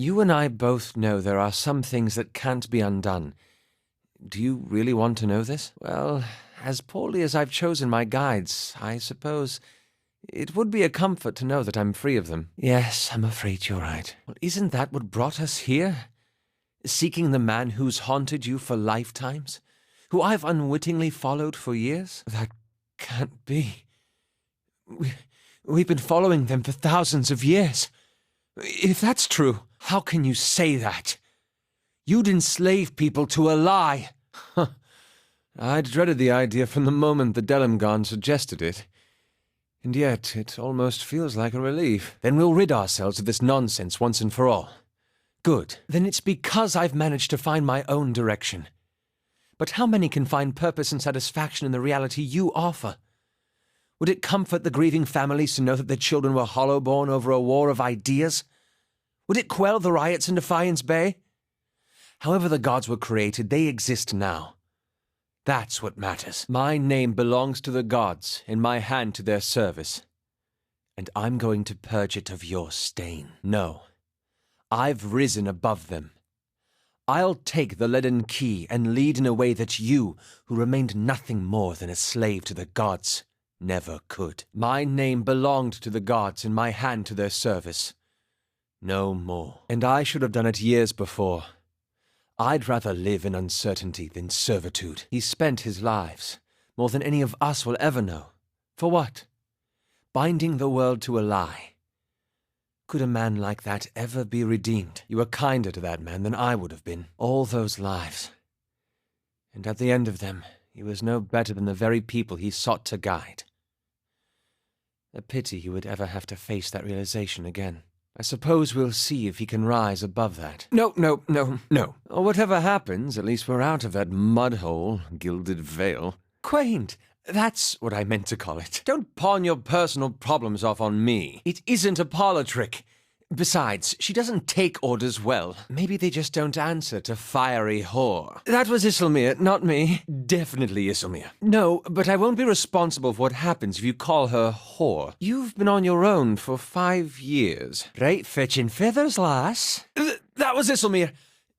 You and I both know there are some things that can't be undone. Do you really want to know this? Well, as poorly as I've chosen my guides, I suppose it would be a comfort to know that I'm free of them. Yes, I'm afraid you're right. Well, isn't that what brought us here? Seeking the man who's haunted you for lifetimes? Who I've unwittingly followed for years? That can't be. We've been following them for thousands of years. If that's true, how can you say that? You'd enslave people to a lie. I'd dreaded the idea from the moment the Delimgon suggested it. And yet, it almost feels like a relief. Then we'll rid ourselves of this nonsense once and for all. Good. Then it's because I've managed to find my own direction. But how many can find purpose and satisfaction in the reality you offer? Would it comfort the grieving families to know that their children were hollow-born over a war of ideas? Would it quell the riots in Defiance Bay? However the gods were created, they exist now. That's what matters. My name belongs to the gods, in my hand to their service. And I'm going to purge it of your stain. No, I've risen above them. I'll take the leaden key and lead in a way that you, who remained nothing more than a slave to the gods, never could. My name belonged to the gods, in my hand to their service. No more. And I should have done it years before. I'd rather live in uncertainty than servitude. He spent his lives, more than any of us will ever know. For what? Binding the world to a lie. Could a man like that ever be redeemed? You were kinder to that man than I would have been. All those lives. And at the end of them, he was no better than the very people he sought to guide. A pity he would ever have to face that realization again. I suppose we'll see if he can rise above that. No. Whatever happens, at least we're out of that mud-hole, gilded veil. Quaint. That's what I meant to call it. Don't pawn your personal problems off on me. It isn't a parlor trick. Besides, she doesn't take orders well. Maybe they just don't answer to fiery whore. That was Isilmir, not me. Definitely Isilmir. No, but I won't be responsible for what happens if you call her whore. You've been on your own for 5 years. Right fetching feathers, lass. That was Isilmir.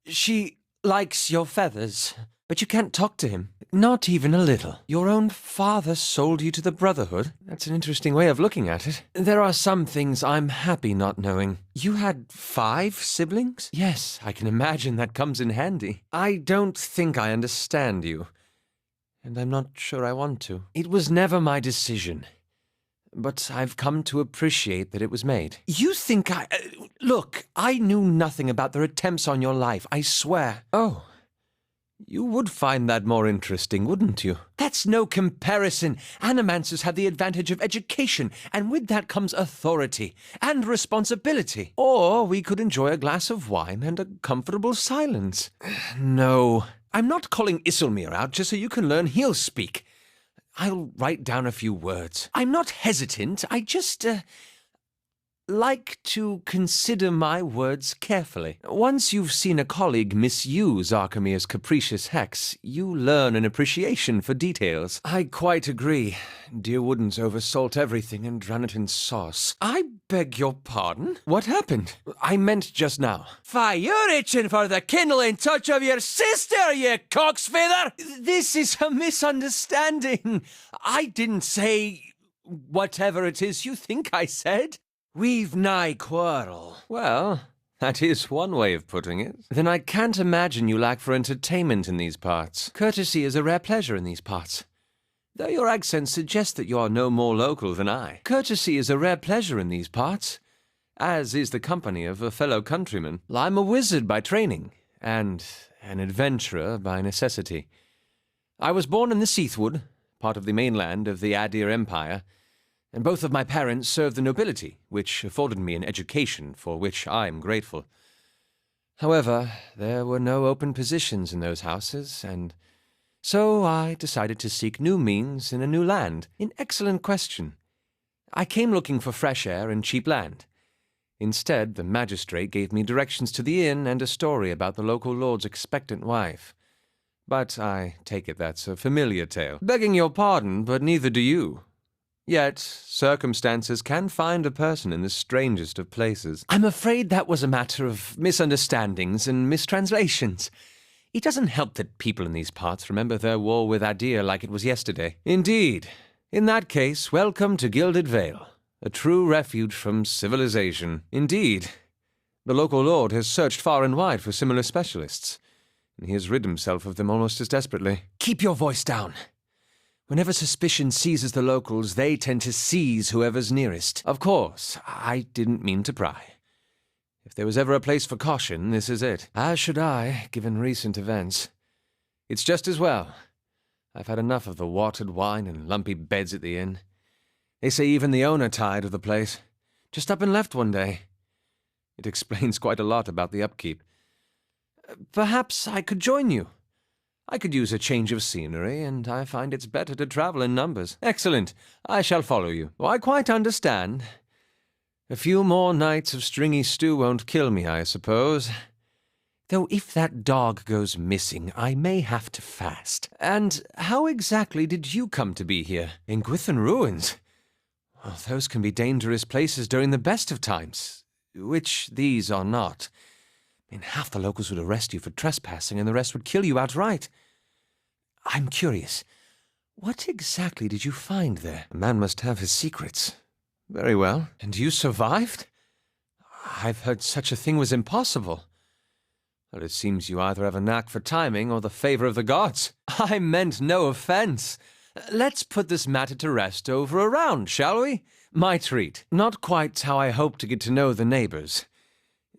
She likes your feathers. But you can't talk to him. Not even a little. Your own father sold you to the Brotherhood? That's an interesting way of looking at it. There are some things I'm happy not knowing. You had 5 siblings? Yes, I can imagine that comes in handy. I don't think I understand you. And I'm not sure I want to. It was never my decision. But I've come to appreciate that it was made. You think I... Look, I knew nothing about their attempts on your life, I swear. Oh. You would find that more interesting, wouldn't you? That's no comparison. Animancers have the advantage of education, and with that comes authority and responsibility. Or we could enjoy a glass of wine and a comfortable silence. No. I'm not calling Isilmir out just so you can learn Hylspeak. I'll write down a few words. I'm not hesitant. I just, like to consider my words carefully. Once you've seen a colleague misuse Archimir's capricious hex, you learn an appreciation for details. I quite agree. Dear Woodens oversalt everything and drown it in sauce. I beg your pardon? What happened? I meant just now. Fie, you're itching for the kindling touch of your sister, you cocksfeather! This is a misunderstanding. I didn't say whatever it is you think I said. We've nigh quarrel. Well, that is one way of putting it. Then I can't imagine you lack for entertainment in these parts. Courtesy is a rare pleasure in these parts. Though your accent suggests that you are no more local than I. Courtesy is a rare pleasure in these parts, as is the company of a fellow countryman. I'm a wizard by training, and an adventurer by necessity. I was born in the Seathwood, part of the mainland of the Adir Empire, and both of my parents served the nobility, which afforded me an education for which I am grateful. However, there were no open positions in those houses, and so I decided to seek new means in a new land. An excellent question. I came looking for fresh air and cheap land. Instead, the magistrate gave me directions to the inn and a story about the local lord's expectant wife. But I take it that's a familiar tale. Begging your pardon, but neither do you. Yet, circumstances can find a person in the strangest of places. I'm afraid that was a matter of misunderstandings and mistranslations. It doesn't help that people in these parts remember their war with Adir like it was yesterday. Indeed. In that case, welcome to Gilded Vale, a true refuge from civilization. Indeed. The local lord has searched far and wide for similar specialists, and he has rid himself of them almost as desperately. Keep your voice down. Whenever suspicion seizes the locals, they tend to seize whoever's nearest. Of course, I didn't mean to pry. If there was ever a place for caution, this is it. As should I, given recent events. It's just as well. I've had enough of the watered wine and lumpy beds at the inn. They say even the owner tired of the place. Just up and left one day. It explains quite a lot about the upkeep. Perhaps I could join you. I could use a change of scenery, and I find it's better to travel in numbers. Excellent. I shall follow you. I quite understand. A few more nights of stringy stew won't kill me, I suppose. Though if that dog goes missing, I may have to fast. And how exactly did you come to be here? In Gwithan Ruins? Well, those can be dangerous places during the best of times, which these are not. Half the locals would arrest you for trespassing, and the rest would kill you outright. I'm curious. What exactly did you find there? A man must have his secrets. Very well. And you survived? I've heard such a thing was impossible. Well, it seems you either have a knack for timing or the favor of the gods. I meant no offense. Let's put this matter to rest over a round, shall we? My treat. Not quite how I hoped to get to know the neighbors.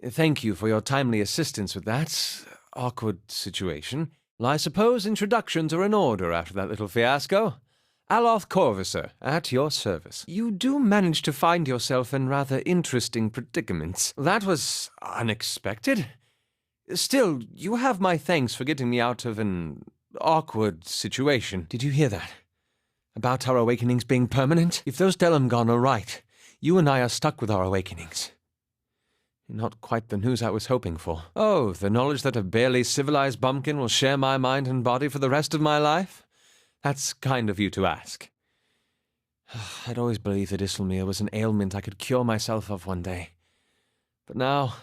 Thank you for your timely assistance with that awkward situation. I suppose introductions are in order after that little fiasco. Aloth Corfiser, at your service. You do manage to find yourself in rather interesting predicaments. That was unexpected. Still, you have my thanks for getting me out of an awkward situation. Did you hear that? About our awakenings being permanent? If those Delamgon are right, you and I are stuck with our awakenings. Not quite the news I was hoping for. Oh, the knowledge that a barely civilized bumpkin will share my mind and body for the rest of my life? That's kind of you to ask. I'd always believed that Isilmir was an ailment I could cure myself of one day. But now,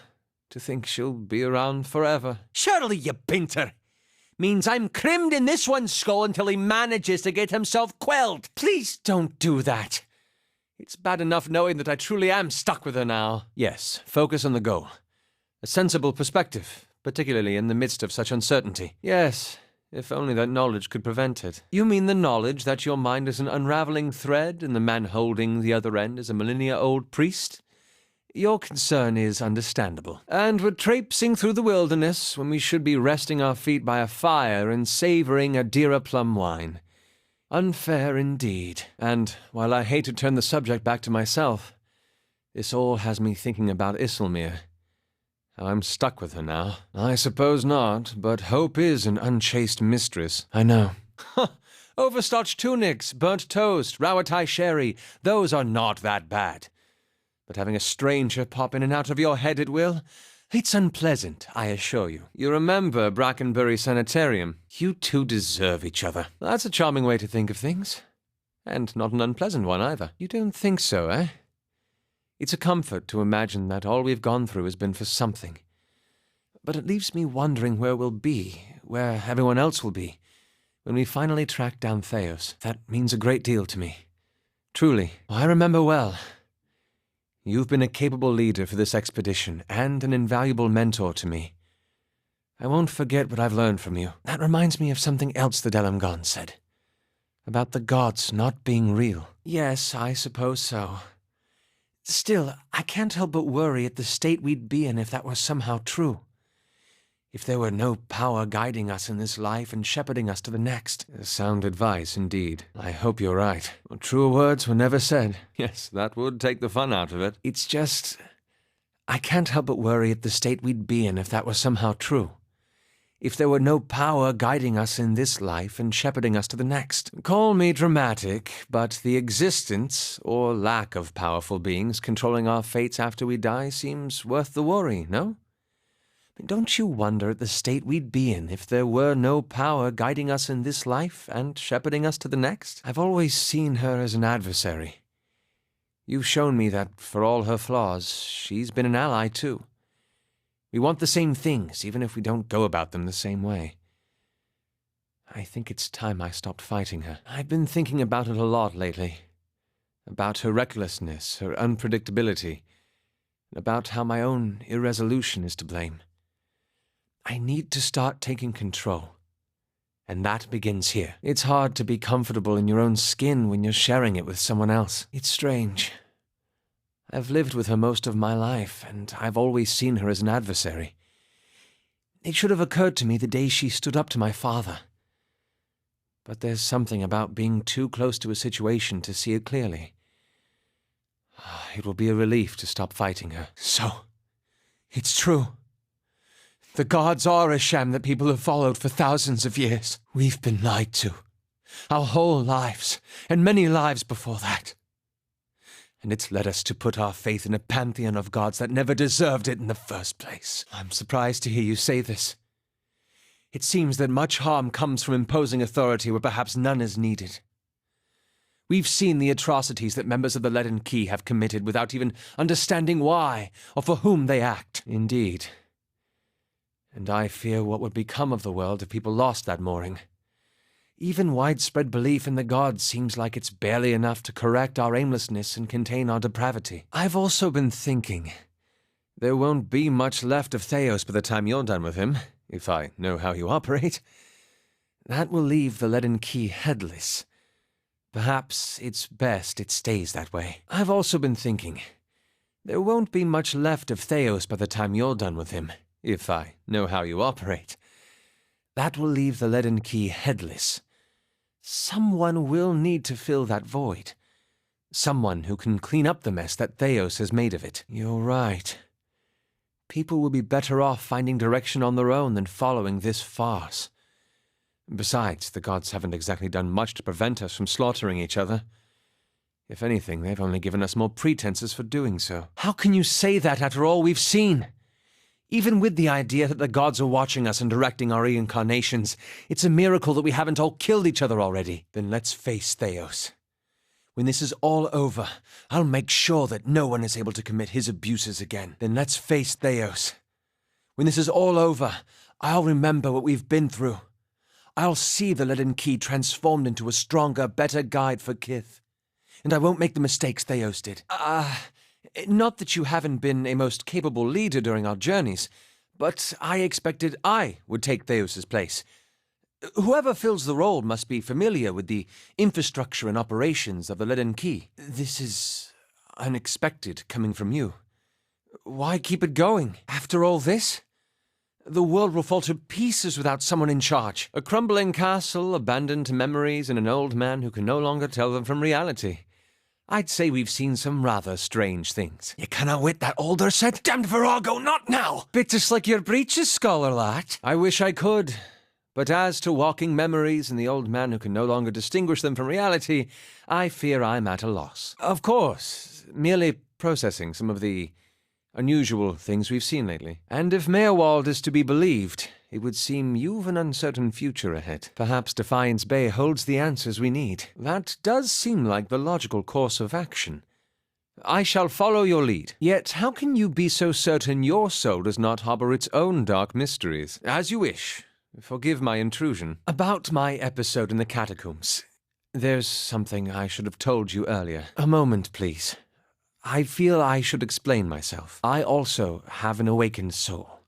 to think she'll be around forever. Surely, you banter! Means I'm crimmed in this one's skull until he manages to get himself quelled. Please don't do that. It's bad enough knowing that I truly am stuck with her now. Yes, focus on the goal. A sensible perspective, particularly in the midst of such uncertainty. Yes, if only that knowledge could prevent it. You mean the knowledge that your mind is an unraveling thread and the man holding the other end is a millennia-old priest? Your concern is understandable. And we're traipsing through the wilderness when we should be resting our feet by a fire and savoring a Dira plum wine. Unfair indeed. And while I hate to turn the subject back to myself, this all has me thinking about Isilmir. How I'm stuck with her now. I suppose not, but hope is an unchaste mistress. I know. Overstarched tunics, burnt toast, Rawatai sherry, those are not that bad. But having a stranger pop in and out of your head at will, it's unpleasant, I assure you. You remember Brackenbury Sanitarium? You two deserve each other. That's a charming way to think of things. And not an unpleasant one, either. You don't think so, eh? It's a comfort to imagine that all we've gone through has been for something. But it leaves me wondering where we'll be, where everyone else will be, when we finally track down Theos. That means a great deal to me. Truly. I remember well. You've been a capable leader for this expedition, and an invaluable mentor to me. I won't forget what I've learned from you. That reminds me of something else the Delamgon said. About the gods not being real. Yes, I suppose so. Still, I can't help but worry at the state we'd be in if that were somehow true. If there were no power guiding us in this life and shepherding us to the next. Sound advice, indeed. I hope you're right. Well, truer words were never said. Yes, that would take the fun out of it. It's just... I can't help but worry at the state we'd be in if that were somehow true. If there were no power guiding us in this life and shepherding us to the next. Call me dramatic, but the existence, or lack of powerful beings controlling our fates after we die seems worth the worry, no? Don't you wonder at the state we'd be in if there were no power guiding us in this life and shepherding us to the next? I've always seen her as an adversary. You've shown me that, for all her flaws, she's been an ally too. We want the same things, even if we don't go about them the same way. I think it's time I stopped fighting her. I've been thinking about it a lot lately. About her recklessness, her unpredictability, and about how my own irresolution is to blame. I need to start taking control. And that begins here. It's hard to be comfortable in your own skin when you're sharing it with someone else. It's strange. I've lived with her most of my life, and I've always seen her as an adversary. It should have occurred to me the day she stood up to my father. But there's something about being too close to a situation to see it clearly. It will be a relief to stop fighting her. So, it's true. The gods are a sham that people have followed for thousands of years. We've been lied to. Our whole lives, and many lives before that. And it's led us to put our faith in a pantheon of gods that never deserved it in the first place. I'm surprised to hear you say this. It seems that much harm comes from imposing authority where perhaps none is needed. We've seen the atrocities that members of the Leaden Key have committed without even understanding why or for whom they act. Indeed. And I fear what would become of the world if people lost that mooring. Even widespread belief in the gods seems like it's barely enough to correct our aimlessness and contain our depravity. I've also been thinking, there won't be much left of Theos by the time you're done with him, if I know how you operate. That will leave the Leaden Key headless. Perhaps it's best it stays that way. I've also been thinking, there won't be much left of Theos by the time you're done with him, if I know how you operate. That will leave the Leaden Key headless. Someone will need to fill that void. Someone who can clean up the mess that Theos has made of it. You're right. People will be better off finding direction on their own than following this farce. Besides, the gods haven't exactly done much to prevent us from slaughtering each other. If anything, they've only given us more pretenses for doing so. How can you say that after all we've seen? Even with the idea that the gods are watching us and directing our reincarnations, it's a miracle that we haven't all killed each other already. Then let's face Theos. When this is all over, I'll make sure that no one is able to commit his abuses again. Then let's face Theos. When this is all over, I'll remember what we've been through. I'll see the Leaden Key transformed into a stronger, better guide for Kith. And I won't make the mistakes Theos did. Not that you haven't been a most capable leader during our journeys, but I expected I would take Theos's place. Whoever fills the role must be familiar with the infrastructure and operations of the Leaden Key. This is unexpected coming from you. Why keep it going? After all this? The world will fall to pieces without someone in charge. A crumbling castle, abandoned to memories, and an old man who can no longer tell them from reality. I'd say we've seen some rather strange things. You cannot wit that older said? Damned virago, not now! Bit to slick your breeches, scholar lad. I wish I could. But as to walking memories and the old man who can no longer distinguish them from reality, I fear I'm at a loss. Of course, merely processing some of the unusual things we've seen lately. And if Meerwald is to be believed, it would seem you've an uncertain future ahead. Perhaps Defiance Bay holds the answers we need. That does seem like the logical course of action. I shall follow your lead. Yet how can you be so certain your soul does not harbor its own dark mysteries? As you wish. Forgive my intrusion. About my episode in the catacombs. There's something I should have told you earlier. A moment, please. I feel I should explain myself. I also have an awakened soul.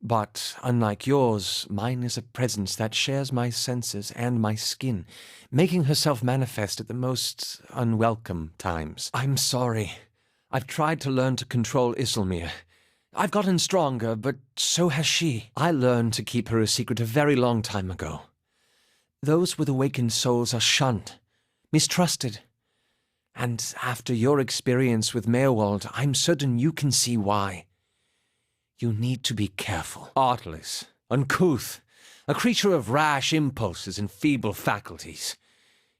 But, unlike yours, mine is a presence that shares my senses and my skin, making herself manifest at the most unwelcome times. I'm sorry. I've tried to learn to control Isilmir. I've gotten stronger, but so has she. I learned to keep her a secret a very long time ago. Those with awakened souls are shunned, mistrusted. And after your experience with Meerwald, I'm certain you can see why. You need to be careful. Artless, uncouth, a creature of rash impulses and feeble faculties.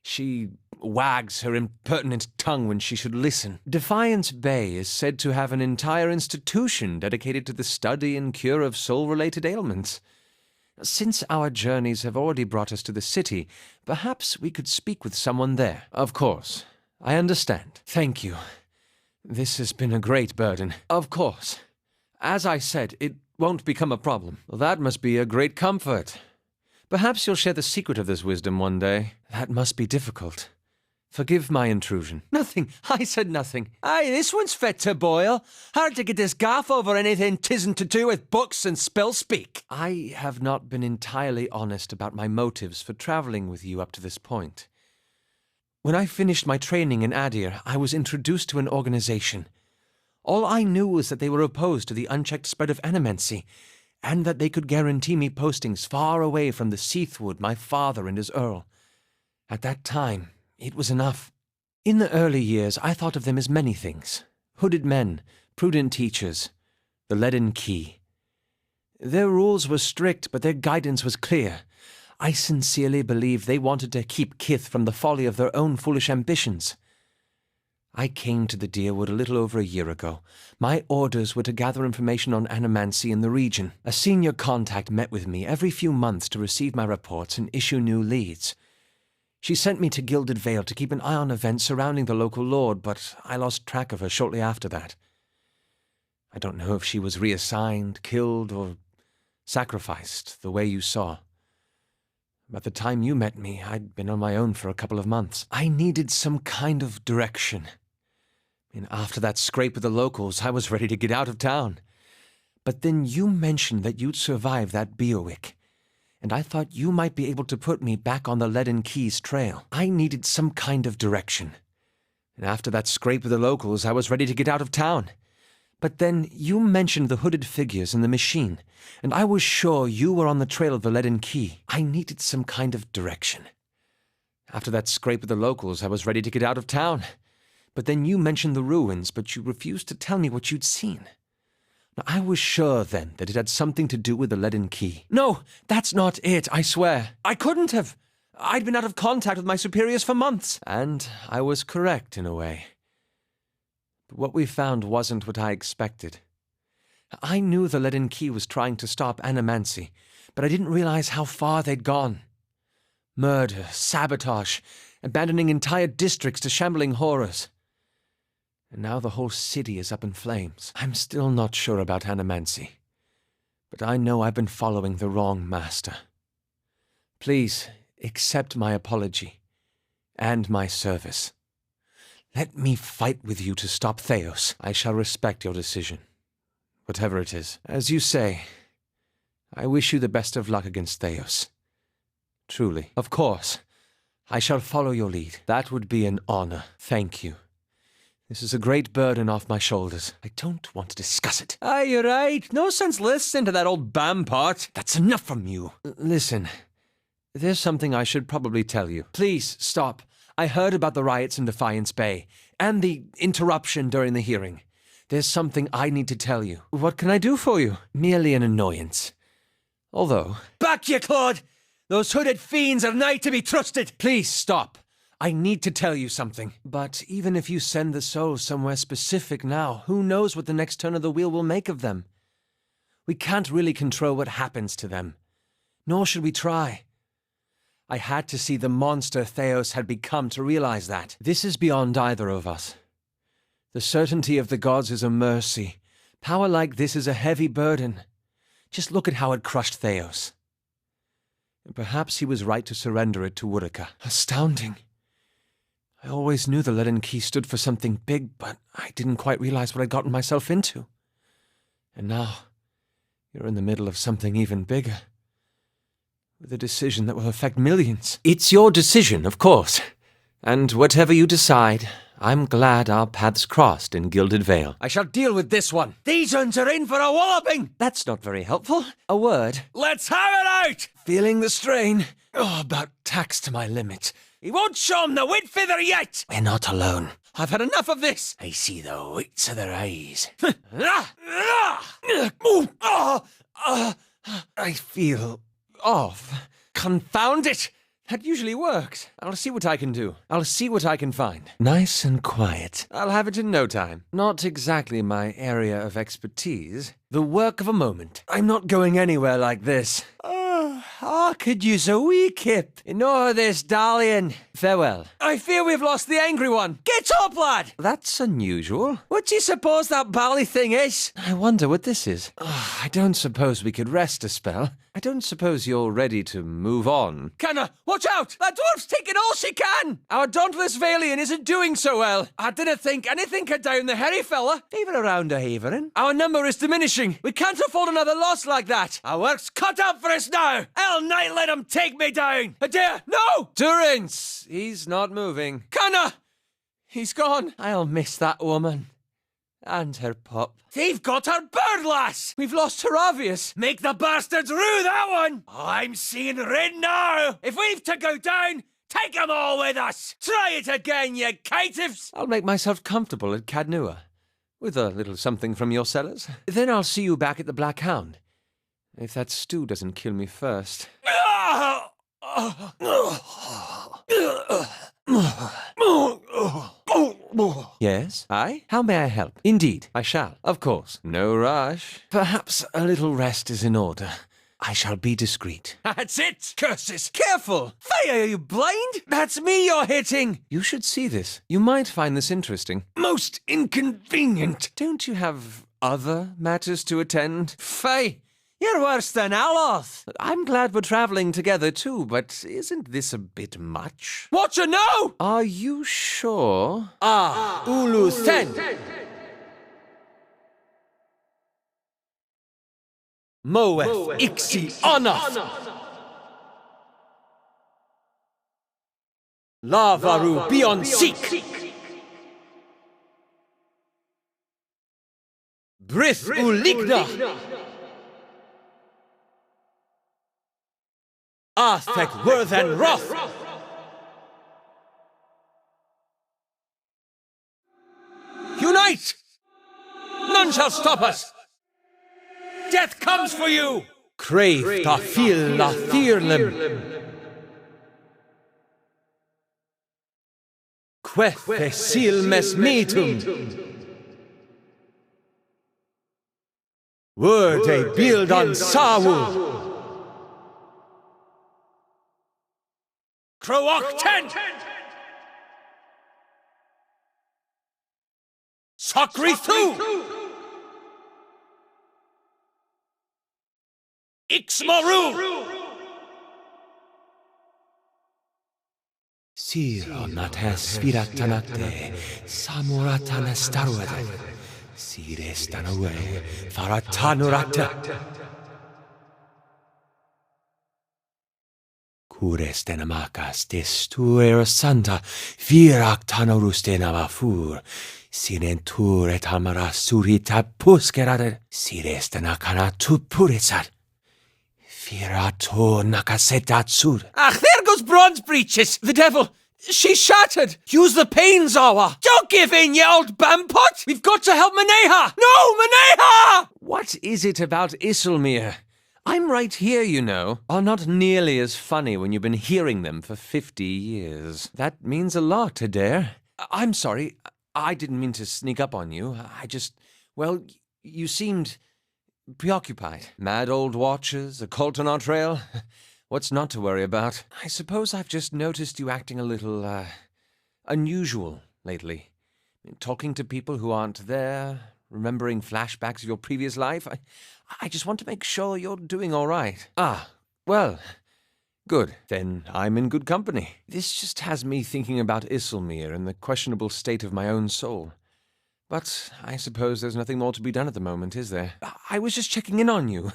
She wags her impertinent tongue when she should listen. Defiance Bay is said to have an entire institution dedicated to the study and cure of soul-related ailments. Since our journeys have already brought us to the city, perhaps we could speak with someone there. Of course. I understand. Thank you. This has been a great burden. Of course. As I said, it won't become a problem. Well, that must be a great comfort. Perhaps you'll share the secret of this wisdom one day. That must be difficult. Forgive my intrusion. Nothing. I said nothing. Aye, this one's fit to boil. Hard to get this gaff over anything tisn't to do with books and spell speak. I have not been entirely honest about my motives for travelling with you up to this point. When I finished my training in Adir, I was introduced to an organization. All I knew was that they were opposed to the unchecked spread of animancy, and that they could guarantee me postings far away from the Seathwood my father and his earl. At that time, it was enough. In the early years, I thought of them as many things. Hooded men, prudent teachers, the leaden key. Their rules were strict, but their guidance was clear. I sincerely believed they wanted to keep Kith from the folly of their own foolish ambitions. I came to the Deerwood a little over a year ago. My orders were to gather information on animancy in the region. A senior contact met with me every few months to receive my reports and issue new leads. She sent me to Gilded Vale to keep an eye on events surrounding the local lord, but I lost track of her shortly after that. I don't know if she was reassigned, killed, or sacrificed, the way you saw. By the time you met me, I'd been on my own for a couple of months. I needed some kind of direction. After that scrape with the locals, I was ready to get out of town. But then you mentioned that you'd survived that Beowick, and I thought you might be able to put me back on the Leaden Keys trail. I needed some kind of direction. And after that scrape with the locals, I was ready to get out of town. But then you mentioned the hooded figures in the machine, and I was sure you were on the trail of the Leaden Key. I needed some kind of direction. After that scrape with the locals, I was ready to get out of town. But then you mentioned the ruins, but you refused to tell me what you'd seen. Now, I was sure then that it had something to do with the Leaden Key. No, that's not it, I swear. I couldn't have. I'd been out of contact with my superiors for months. And I was correct in a way. But what we found wasn't what I expected. I knew the Leaden Key was trying to stop animancy, but I didn't realize how far they'd gone. Murder, sabotage, abandoning entire districts to shambling horrors. And now the whole city is up in flames. I'm still not sure about animancy, but I know I've been following the wrong master. Please accept my apology and my service. Let me fight with you to stop Theos. I shall respect your decision, whatever it is. As you say, I wish you the best of luck against Theos. Truly. Of course, I shall follow your lead. That would be an honor. Thank you. This is a great burden off my shoulders. I don't want to discuss it. Aye, you're right. No sense listening to that old Bampart. That's enough from you. Listen, there's something I should probably tell you. Please, stop. I heard about the riots in Defiance Bay, and the interruption during the hearing. There's something I need to tell you. What can I do for you? Merely an annoyance. Although... Back you, Claude! Those hooded fiends are nigh to be trusted! Please, stop. I need to tell you something. But even if you send the souls somewhere specific now, who knows what the next turn of the wheel will make of them? We can't really control what happens to them. Nor should we try. I had to see the monster Theos had become to realize that. This is beyond either of us. The certainty of the gods is a mercy. Power like this is a heavy burden. Just look at how it crushed Theos. And perhaps he was right to surrender it to Woodica. Astounding. I always knew the Leaden Key stood for something big, but I didn't quite realize what I'd gotten myself into. And now, you're in the middle of something even bigger. With a decision that will affect millions. It's your decision, of course. And whatever you decide, I'm glad our paths crossed in Gilded Vale. I shall deal with this one. These uns are in for a walloping! That's not very helpful. A word. Let's have it out! Feeling the strain. Oh, about taxed to my limit. He won't show 'em the wit feather yet! We're not alone. I've had enough of this. I see the whites of their eyes. I feel off. Confound it! That usually works. I'll see what I can do. I'll see what I can find. Nice and quiet. I'll have it in no time. Not exactly my area of expertise. The work of a moment. I'm not going anywhere like this. could use a wee kip. Ignore this dallying. Farewell. I fear we've lost the angry one. Get up, lad! That's unusual. What do you suppose that bally thing is? I wonder what this is. I don't suppose we could rest a spell. I don't suppose you're ready to move on. Canna, watch out! That dwarf's taking all she can! Our dauntless Valian isn't doing so well. I didn't think anything could down the hairy fella. Even around a haverin. Our number is diminishing. We can't afford another loss like that. Our work's cut out for us now. I'll not let him take me down. Adair, no! Durance! He's not moving. Canna! He's gone. I'll miss that woman. And her pup. They've got her bird, lass! We've lost her obvious. Make the bastards rue that one! I'm seeing red now! If we've to go down, take 'em all with us! Try it again, you caitiffs! I'll make myself comfortable at Cadnua, with a little something from your cellars. Then I'll see you back at the Black Hound, if that stew doesn't kill me first. Yes? Aye? How may I help? Indeed, I shall. Of course. No rush. Perhaps a little rest is in order. I shall be discreet. That's it! Curses! Careful! Fire, are you blind? That's me you're hitting! You should see this. You might find this interesting. Most inconvenient! Don't you have other matters to attend? Fie! You're worse than Aloth! I'm glad we're traveling together too, but isn't this a bit much? Watcher, no! Are you sure? Ulu Sen! Moeth Ixi Onoth! Lavaru Bion Seek! Brith Uligna! Arthek Worth and Roth! Unite! None shall stop us! Death comes for you! Crave ta fil la thirlim! Quefe sil mes metum! Word a build on Sawu! Croak tent! Sokri thu! Ixmaru! Sir onates spiratanate, samuratana starwade, sirestanaway, faratanurata. Curestenamakas destuer santa, viractanorustena sinentur et amara surita puskerade, sirestenakana tu purisar. Virato nakasedatsur. Ach, there goes Bronze Breeches! The devil! She's shattered! Use the pains, Awa! Don't give in, you old bampot! We've got to help Maneha! No, Maneha! What is it about Isilmir? I'm right here, you know. Are not nearly as funny when you've been hearing them for 50 years. That means a lot, Adair. I'm sorry. I didn't mean to sneak up on you. Well, you seemed preoccupied. Mad old watchers, a cult on our trail. What's not to worry about? I suppose I've just noticed you acting a little, unusual lately. Talking to people who aren't there, remembering flashbacks of your previous life. I just want to make sure you're doing all right. Well, good. Then I'm in good company. This just has me thinking about Isilmir and the questionable state of my own soul. But I suppose there's nothing more to be done at the moment, is there? I was just checking in on you.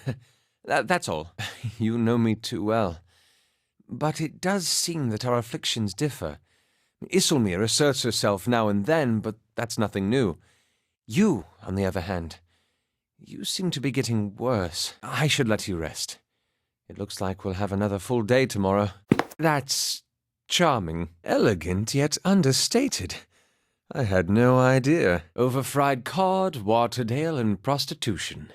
That's all. You know me too well. But it does seem that our afflictions differ. Isilmir asserts herself now and then, but that's nothing new. You, on the other hand, you seem to be getting worse. I should let you rest. It looks like we'll have another full day tomorrow. That's charming. Elegant, yet understated. I had no idea. Overfried cod, watered ale, and prostitution.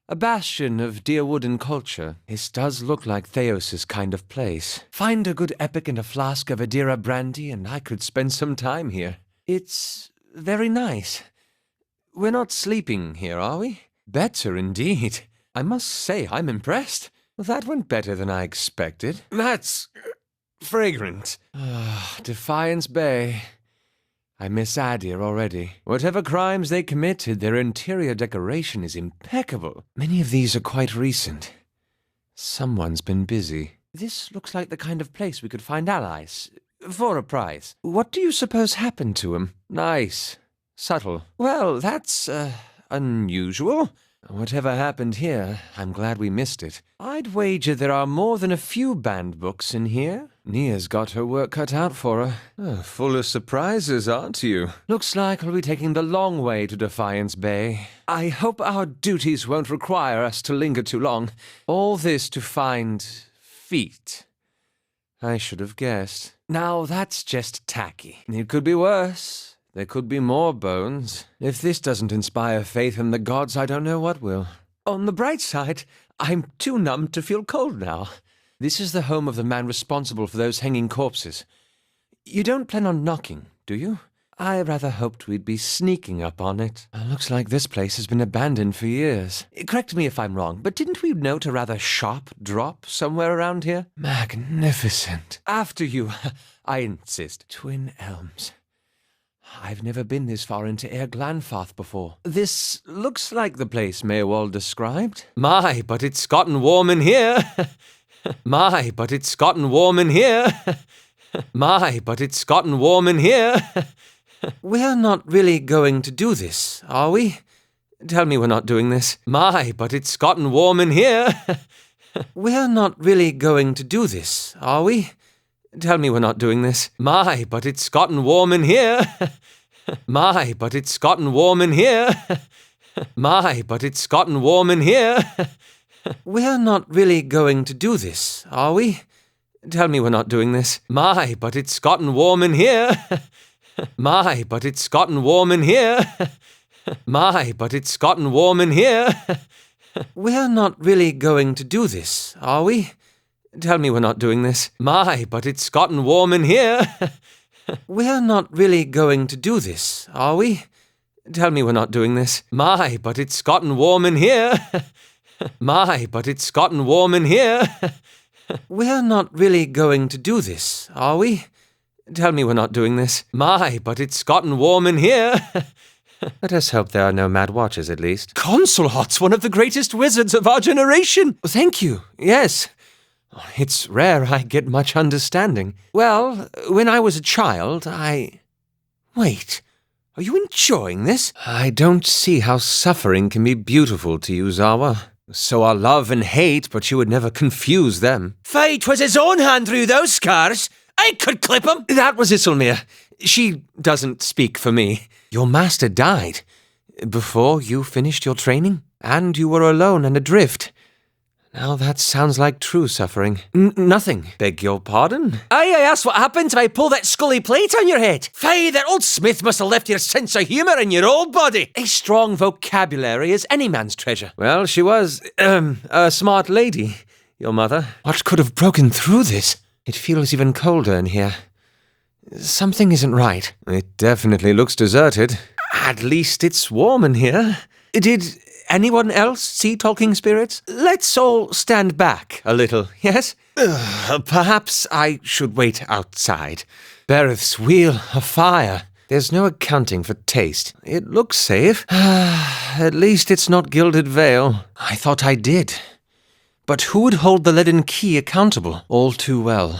A bastion of Deerwooden culture. This does look like Theos's kind of place. Find a good epic and a flask of Adira brandy, and I could spend some time here. It's very nice. We're not sleeping here, are we? Better indeed. I must say I'm impressed. Well, that went better than I expected. That's fragrant. Defiance Bay. I miss Adir already. Whatever crimes they committed, their interior decoration is impeccable. Many of these are quite recent. Someone's been busy. This looks like the kind of place we could find allies. For a prize. What do you suppose happened to him? Nice. Subtle. Well, that's, unusual. Whatever happened here, I'm glad we missed it. I'd wager there are more than a few banned books in here. Nia's got her work cut out for her. Full of surprises, aren't you? Looks like we'll be taking the long way to Defiance Bay. I hope our duties won't require us to linger too long. All this to find feet. I should have guessed. Now that's just tacky. It could be worse. There could be more bones. If this doesn't inspire faith in the gods, I don't know what will. On the bright side, I'm too numb to feel cold now. This is the home of the man responsible for those hanging corpses. You don't plan on knocking, do you? I rather hoped we'd be sneaking up on it. Looks like this place has been abandoned for years. Correct me if I'm wrong, but didn't we note a rather sharp drop somewhere around here? Magnificent. After you, I insist. Twin Elms. I've never been this far into Air Glanfath before. This looks like the place Maywald described. My, but it's gotten warm in here. My, but it's gotten warm in here. My, but it's gotten warm in here. We're not really going to do this, are we? Tell me we're not doing this. My, but it's gotten warm in here. We're not really going to do this, are we? Tell me we're not doing this. My, but it's gotten warm in here. My, but it's gotten warm in here. My, but it's gotten warm in here. We're not really going to do this, are we? Tell me we're not doing this. My, but it's gotten warm in here. My, but it's gotten warm in here. My, but it's gotten warm in here. We're not really going to do this, are we? Tell me we're not doing this. My, but it's gotten warm in here. We're not really going to do this, are we? Tell me we're not doing this. My, but it's gotten warm in here. My, but it's gotten warm in here. We're not really going to do this, are we? Tell me we're not doing this. My, but it's gotten warm in here. Let us hope there are no mad watchers, at least. Consulhot's one of the greatest wizards of our generation. Thank you. Yes. It's rare I get much understanding. Well, when I was a child, Wait, are you enjoying this? I don't see how suffering can be beautiful to you, Zawa. So are love and hate, but you would never confuse them. Fate 'twas his own hand through those scars. I could clip him. That was Isilmir. She doesn't speak for me. Your master died before you finished your training, and you were alone and adrift. Now that sounds like true suffering. Nothing. Beg your pardon? Aye, I asked what happened if I pull that scully plate on your head. Faye, that old smith must have left your sense of humour in your old body. A strong vocabulary is any man's treasure. Well, she was, a smart lady, your mother. What could have broken through this? It feels even colder in here. Something isn't right. It definitely looks deserted. At least it's warm in here. Did anyone else see talking spirits? Let's all stand back a little, yes? Perhaps I should wait outside. Bereth's wheel of fire. There's no accounting for taste. It looks safe. At least it's not gilded veil. I thought I did. But who would hold the leaden key accountable? All too well.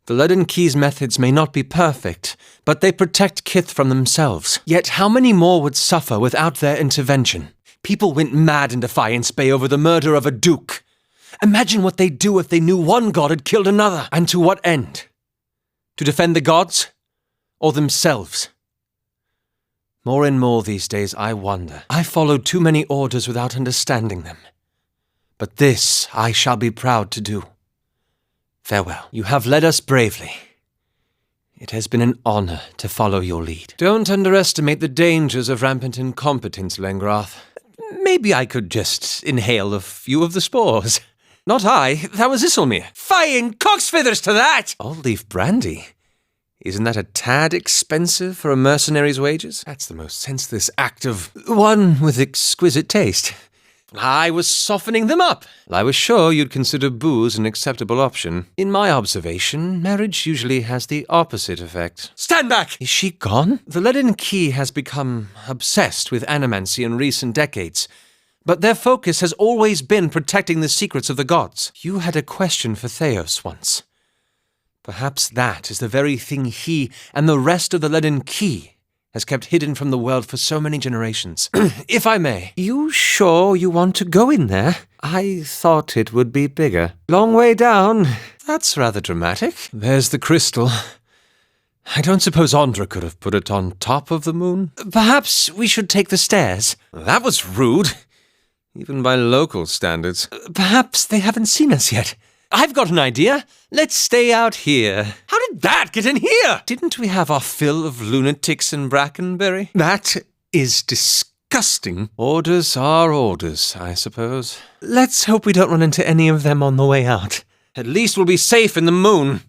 The leaden key's methods may not be perfect, but they protect Kith from themselves. Yet how many more would suffer without their intervention? People went mad in Defiance Bay over the murder of a duke. Imagine what they'd do if they knew one god had killed another. And to what end? To defend the gods? Or themselves? More and more these days, I wonder. I followed too many orders without understanding them. But this I shall be proud to do. Farewell. You have led us bravely. It has been an honor to follow your lead. Don't underestimate the dangers of rampant incompetence, Lengrath. Maybe I could just inhale a few of the spores. Not I, that was Isilmir. Fine cock's feathers to that! Old-leaf brandy? Isn't that a tad expensive for a mercenary's wages? That's the most senseless act of one with exquisite taste. I was softening them up. I was sure you'd consider booze an acceptable option. In my observation, marriage usually has the opposite effect. Stand back! Is she gone? The Leaden Key has become obsessed with animancy in recent decades, but their focus has always been protecting the secrets of the gods. You had a question for Theos once. Perhaps that is the very thing he and the rest of the Leaden Key has kept hidden from the world for so many generations. If I may. You sure you want to go in there? I thought it would be bigger. Long way down. That's rather dramatic. There's the crystal. I don't suppose Andra could have put it on top of the moon? Perhaps we should take the stairs. That was rude. Even by local standards. Perhaps they haven't seen us yet. I've got an idea. Let's stay out here. How did that get in here? Didn't we have our fill of lunatics in Brackenbury? That is disgusting. Orders are orders, I suppose. Let's hope we don't run into any of them on the way out. At least we'll be safe in the moon.